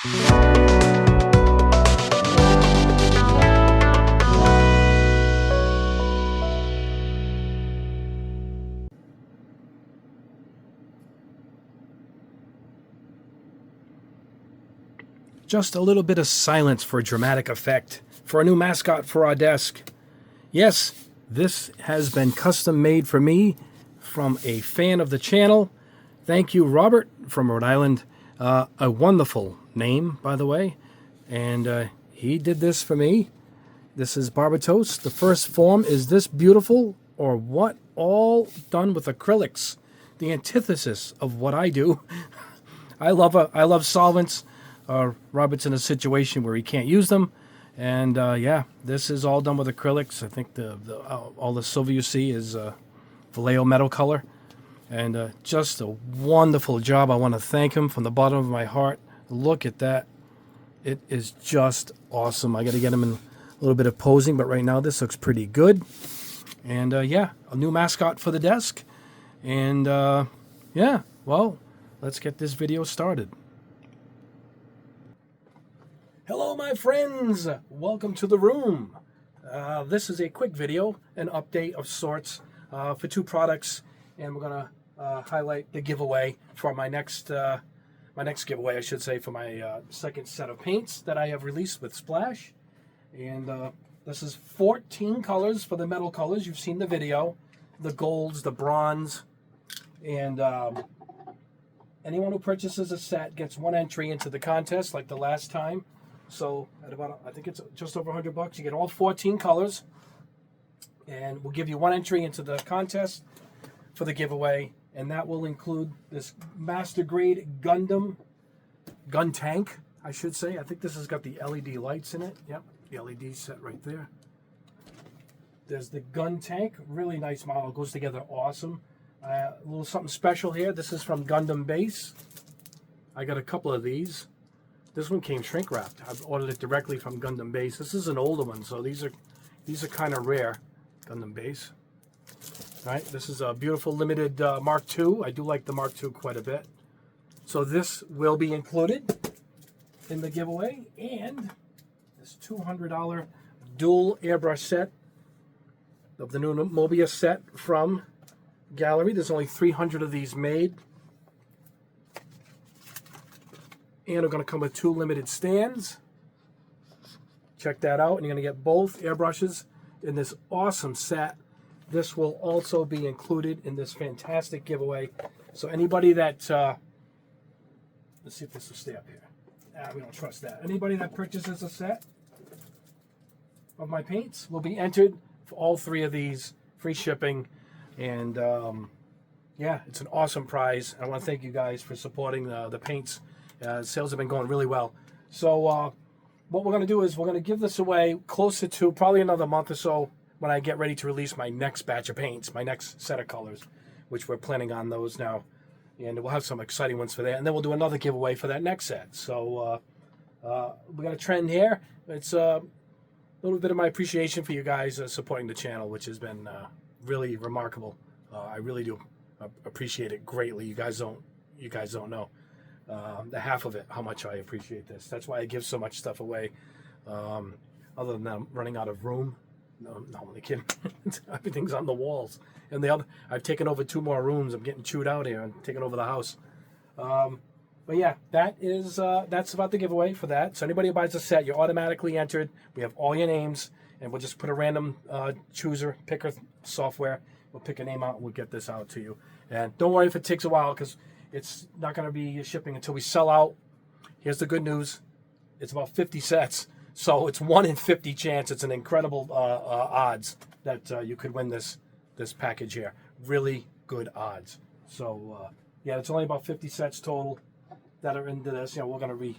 Just a little bit of silence for dramatic effect for a new mascot for our desk. Yes, this has been custom made for me from a fan of the channel. Thank you, Robert from Rhode Island. A wonderful name, by the way. And he did this for me. This is Barbatos. The first form is this beautiful, or what? All done with acrylics. The antithesis of what I do. I love solvents. Robert's in a situation where he can't use them, and yeah, this is all done with acrylics. I think all the silver you see is Vallejo metal color, and just a wonderful job. I want to thank him from the bottom of my heart. Look at that. It is just awesome. I got to get him in a little bit of posing, but right now this looks pretty good. And yeah, a new mascot for the desk. And yeah, well, let's get this video started. Hello, my friends. Welcome to the room. This is a quick video, an update of sorts for two products, and we're gonna highlight the giveaway for my next giveaway, I should say, for my second set of paints that I have released with Splash. And this is 14 colors for the metal colors. You've seen the video, the golds, the bronze, and anyone who purchases a set gets one entry into the contest, like the last time. So at about, I think it's just over $100, you get all 14 colors, and we'll give you one entry into the contest for the giveaway, and that will include this master grade Gundam gun tank, I should say. I think this has got the LED lights in it. Yep, the LED set right there. There's the gun tank, really nice model, goes together awesome. A little something special here. This is from Gundam Base. I got a couple of these. This one came shrink wrapped. I've ordered it directly from Gundam Base. This is an older one, so these are kind of rare. Gundam Base. All right, this is a beautiful limited Mark II. I do like the Mark II quite a bit. So this will be included in the giveaway, and this $200 dual airbrush set of the new Mobius set from Gallery. There's only 300 of these made. And we're going to come with 2 limited stands. Check that out. And you're going to get both airbrushes in this awesome set. This will also be included in this fantastic giveaway. So anybody that, let's see if this will stay up here. We don't trust that. Anybody that purchases a set of my paints will be entered for all 3 of these, free shipping. And yeah, it's an awesome prize. I want to thank you guys for supporting the paints. Sales have been going really well. So what we're going to do is we're going to give this away closer to probably another month or so when I get ready to release my next batch of paints, my next set of colors, which we're planning on those now. And we'll have some exciting ones for that. And then we'll do another giveaway for that next set. So we got a trend here. It's a little bit of my appreciation for you guys supporting the channel, which has been really remarkable. I really do appreciate it greatly. You guys don't know. The half of it, how much I appreciate this. That's why I give so much stuff away. Other than I'm running out of room. No, I'm only kidding. Everything's on the walls. And I've taken over 2 more rooms. I'm getting chewed out here and taking over the house. But yeah, that's about the giveaway for that. So anybody who buys a set, you're automatically entered. We have all your names, and we'll just put a random picker software. We'll pick a name out, and we'll get this out to you. And don't worry if it takes a while, because it's not going to be shipping until we sell out. Here's the good news. It's about 50 sets. So it's 1 in 50 chance. It's an incredible odds that you could win this package here. Really good odds. So yeah, it's only about 50 sets total that are into this. You know, we're going to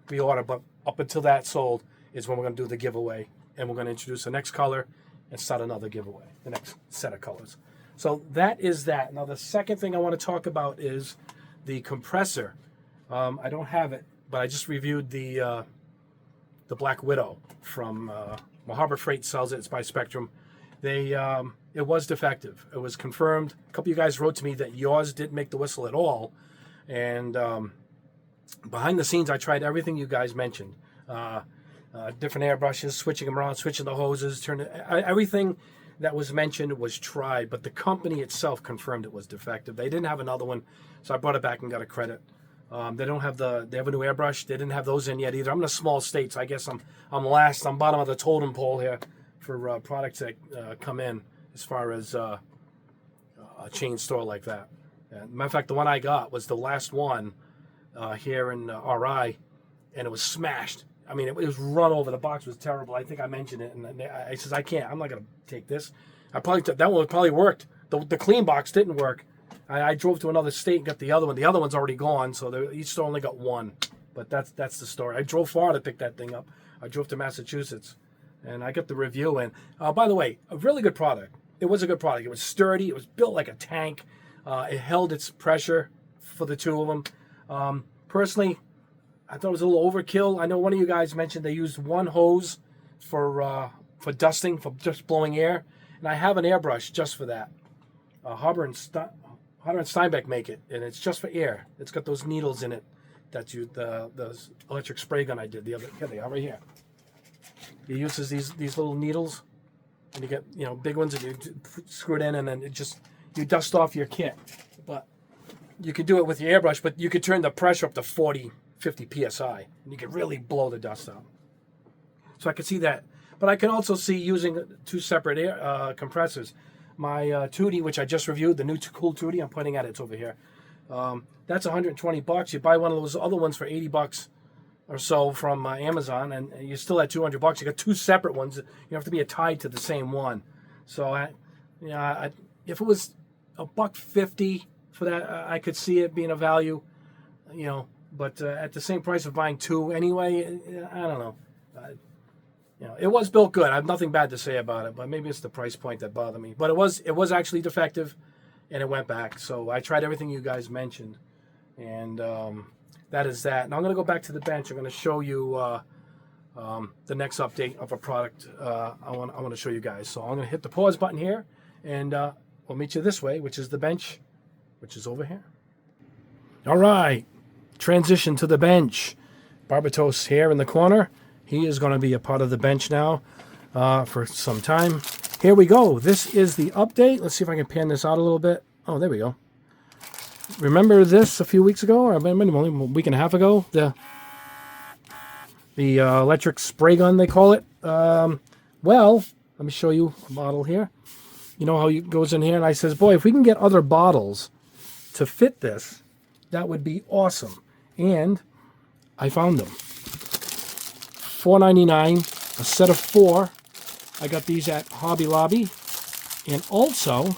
reorder, but up until that's sold is when we're going to do the giveaway. And we're going to introduce the next color and start another giveaway, the next set of colors. So that is that. Now the second thing I want to talk about is the compressor. I don't have it, but I just reviewed the Black Widow from Harbor Freight sells it. It's by Spectrum. It was defective. It was confirmed. A couple of you guys wrote to me that yours didn't make the whistle at all, and behind the scenes, I tried everything you guys mentioned. Different airbrushes, switching them around, switching the hoses, everything that was mentioned was tried, but the company itself confirmed it was defective. They didn't have another one, so I brought it back and got a credit. They don't have they have a new airbrush. They didn't have those in yet either. I'm in a small state, so I guess I'm last. I'm bottom of the totem pole here for products that come in as far as a chain store like that. Matter of fact, the one I got was the last one here in RI, and it was smashed. I mean, it was run over. The box was terrible. I think I mentioned it, and I says, I can't. I'm not going to take this. I probably took that one. Probably worked. The clean box didn't work. I drove to another state and got the other one. The other one's already gone, so each store only got one. But that's the story. I drove far to pick that thing up. I drove to Massachusetts, and I got the review in. By the way, a really good product. It was a good product. It was sturdy. It was built like a tank. It held its pressure for the two of them. Personally, I thought it was a little overkill. I know one of you guys mentioned they used one hose for dusting, for just blowing air, and I have an airbrush just for that. Harder and Steinbeck make it, and it's just for air. It's got those needles in it that the electric spray gun I did the other. Here they are, right here. It uses these little needles, and you get big ones, and you screw it in, and then you dust off your kit. But you could do it with your airbrush, but you could turn the pressure up to 40, 50 psi, and you could really blow the dust out. So I could see that, but I can also see using two separate air compressors. My Tootie, which I just reviewed, the new cool Tootie, I'm pointing at it, it's over here. That's $120. You buy one of those other ones for $80 or so from Amazon, and you're still at $200. You got two separate ones. You don't have to be tied to the same one. So if it was $150 for that, I could see it being a value, But at the same price of buying two anyway, I don't know. It was built good. I have nothing bad to say about it, but maybe it's the price point that bothered me. But it was actually defective, and it went back. So I tried everything you guys mentioned, and that is that. Now I'm going to go back to the bench. I'm going to show you the next update of a product I want to show you guys. So I'm going to hit the pause button here, and we'll meet you this way, which is the bench, which is over here. All right. Transition to the bench. Barbatos here in the corner. He is going to be a part of the bench now for some time. Here we go. This is the update. Let's see if I can pan this out a little bit. Oh, there we go. Remember this a few weeks ago, or maybe only a week and a half ago? The electric spray gun, they call it. Well, let me show you a bottle here. You know how it goes in here? And I says, boy, if we can get other bottles to fit this, that would be awesome. And I found them. $4.99, a set of 4. I got these at Hobby Lobby. And also,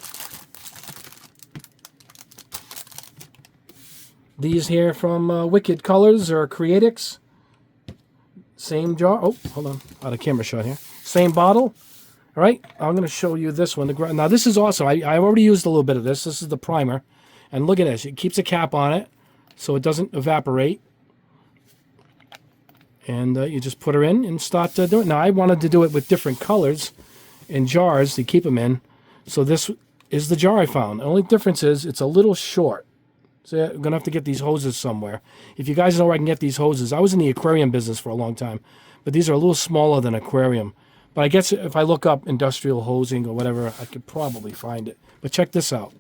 these here from Wicked Colors or Creatix. Same jar. Oh, hold on. Out of camera shot here. Same bottle. All right. I'm going to show you this one. Now, this is awesome. I already used a little bit of this. This is the primer. And look at this. It keeps a cap on it so it doesn't evaporate. And you just put her in and start doing it. Now, I wanted to do it with different colors in jars to keep them in. So this is the jar I found. The only difference is it's a little short. So I'm going to have to get these hoses somewhere. If you guys know where I can get these hoses, I was in the aquarium business for a long time. But these are a little smaller than aquarium. But I guess if I look up industrial hosing or whatever, I could probably find it. But check this out.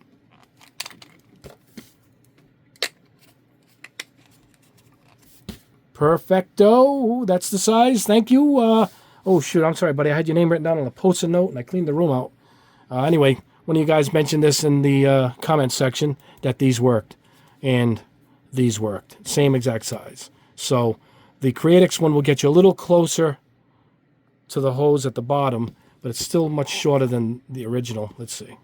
Perfecto. That's the size. Thank you. Oh, shoot. I'm sorry, buddy. I had your name written down on a Post-it note, and I cleaned the room out. Anyway, one of you guys mentioned this in the comments section, that these worked. And these worked. Same exact size. So the Creatix one will get you a little closer to the hose at the bottom, but it's still much shorter than the original. Let's see.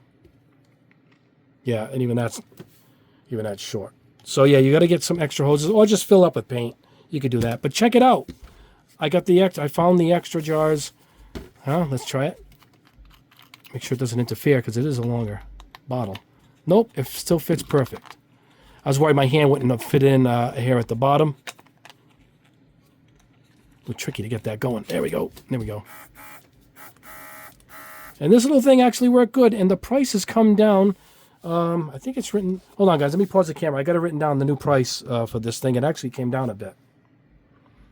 Yeah, and even that's short. So, yeah, you got to get some extra hoses, or just fill up with paint. You could do that, but check it out. I found the extra jars. Let's try it. Make sure it doesn't interfere because it is a longer bottle. Nope, it still fits perfect. I was worried my hand wouldn't fit in here at the bottom. A little tricky to get that going. There we go. There we go. And this little thing actually worked good, and the price has come down I think it's written... Hold on, guys. Let me pause the camera. I got it written down, the new price for this thing. It actually came down a bit.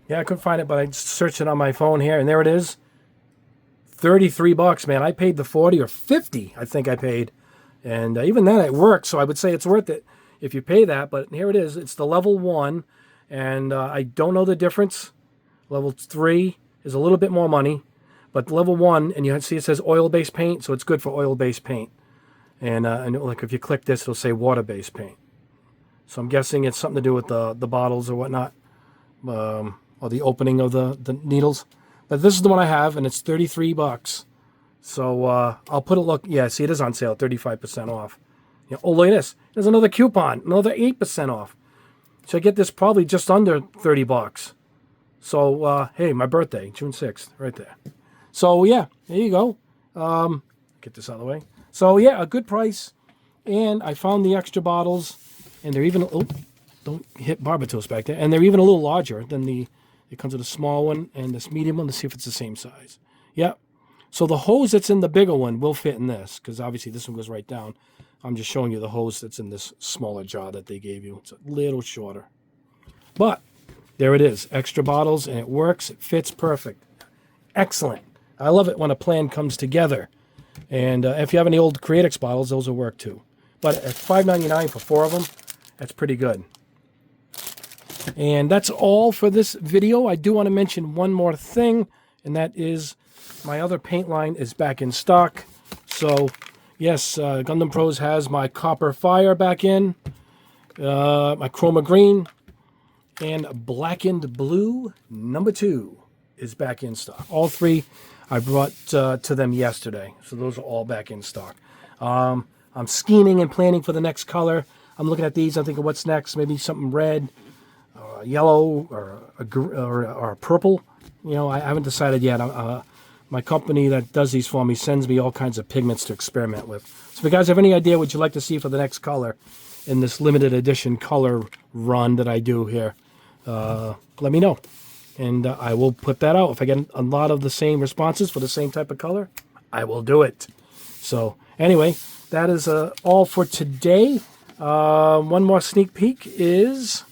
Yeah, I couldn't find it, but I searched it on my phone here, and there it is. $33, man. I paid the 40 or 50, I think I paid. And even then, it works, so I would say it's worth it if you pay that. But here it is. It's the level 1, and I don't know the difference. Level 3 is a little bit more money, but level 1, and you see it says oil-based paint, so it's good for oil-based paint. And like if you click this, it'll say water-based paint. So I'm guessing it's something to do with the bottles or whatnot, or the opening of the needles. But this is the one I have, and it's $33. So I'll put a look. Yeah, see, it is on sale, 35% off. Yeah, oh, look at this. There's another coupon, another 8% off. So I get this probably just under $30. So, hey, my birthday, June 6th, right there. So, yeah, there you go. Get this out of the way. So, yeah, a good price. And I found the extra bottles, and they're even, oh, don't hit Barbatos back there. And they're even a little larger than it comes with a small one and this medium one. Let's see if it's the same size. Yep. So the hose that's in the bigger one will fit in this, because obviously this one goes right down. I'm just showing you the hose that's in this smaller jar that they gave you. It's a little shorter. But there it is. Extra bottles, and it works. It fits perfect. Excellent. I love it when a plan comes together. And if you have any old Creatix bottles, those will work too. But at $5.99 for 4 of them, that's pretty good. And that's all for this video. I do want to mention one more thing, and that is my other paint line is back in stock. So, yes, Gundam Pros has my Copper Fire back in, my Chroma Green, and Blackened Blue #2 is back in stock. All 3 I brought to them yesterday, so those are all back in stock. I'm scheming and planning for the next color. I'm looking at these. I'm thinking, what's next? Maybe something red, yellow, or purple. You know, I haven't decided yet. My company that does these for me sends me all kinds of pigments to experiment with. So if you guys have any idea what you'd like to see for the next color in this limited edition color run that I do here, let me know. And I will put that out. If I get a lot of the same responses for the same type of color, I will do it. So anyway, that is all for today. One more sneak peek is,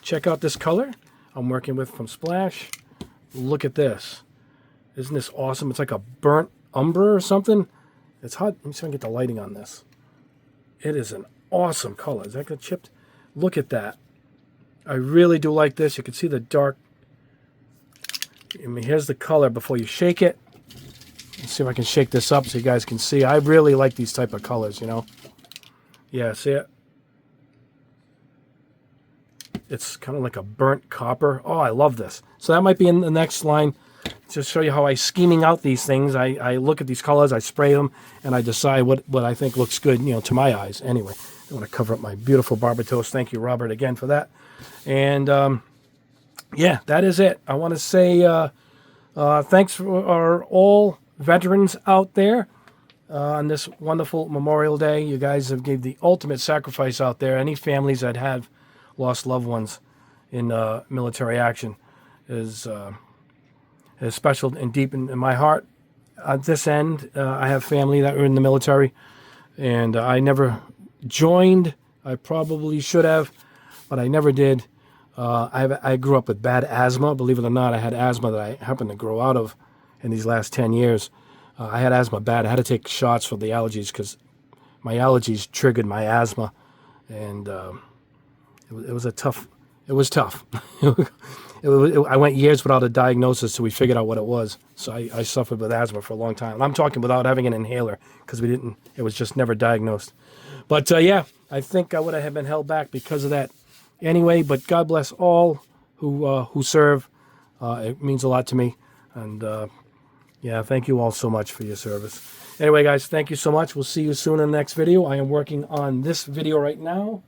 check out this color I'm working with from Splash. Look at this. Isn't this awesome? It's like a burnt umber or something. It's hot. Let me see if I can get the lighting on this. It is an awesome color. Is that good chipped? Look at that. I really do like this. You can see the dark. I mean, here's the color before you shake it. Let's see if I can shake this up so you guys can see. I really like these type of colors, you know. Yeah, see it? It's kind of like a burnt copper. Oh, I love this. So that might be in the next line. Just show you how I scheming out these things. I look at these colors, I spray them, and I decide what I think looks good, you know, to my eyes. Anyway, I want to cover up my beautiful Barbatos. Thank you, Robert, again for that. And yeah, that is it. I want to say thanks for all veterans out there on this wonderful Memorial Day. You guys have gave the ultimate sacrifice out there. Any families that have lost loved ones in military action is special and deep in my heart. At this end, I have family that were in the military, and I never joined. I probably should have, but I never did. I grew up with bad asthma. Believe it or not, I had asthma that I happened to grow out of in these last 10 years. I had asthma bad. I had to take shots for the allergies because my allergies triggered my asthma, and it was tough. I went years without a diagnosis till we figured out what it was. So I suffered with asthma for a long time. I'm talking without having an inhaler because it was just never diagnosed. But yeah, I think I would have been held back because of that anyway. But God bless all who serve. It means a lot to me. And yeah, thank you all so much for your service. Anyway, guys, thank you so much. We'll see you soon in the next video. I am working on this video right now.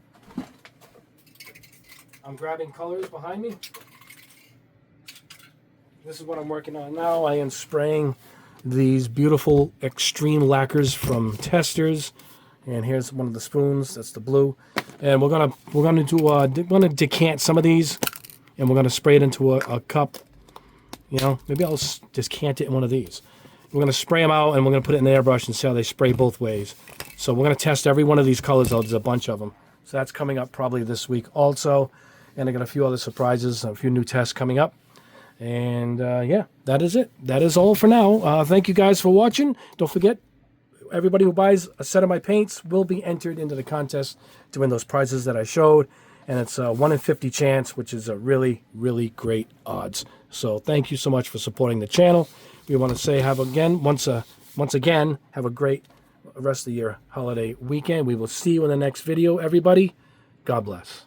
I'm grabbing colors behind me. This is what I'm working on now. I am spraying these beautiful extreme lacquers from Testers, and here's one of the spoons. That's the blue, and we're gonna decant some of these, and we're gonna spray it into a cup. You know, maybe I'll just cant it in one of these. We're gonna spray them out, and we're gonna put it in the airbrush and see how they spray both ways. So we're going to test every one of these colors out. There's a bunch of them. So that's coming up probably this week also. And I got a few other surprises, a few new tests coming up. And yeah, that is it. That is all for now. Thank you guys for watching. Don't forget, everybody who buys a set of my paints will be entered into the contest to win those prizes that I showed. And it's a 1 in 50 chance, which is a really, really great odds. So thank you so much for supporting the channel. We want to say once again, have a great rest of your holiday weekend. We will see you in the next video, everybody. God bless.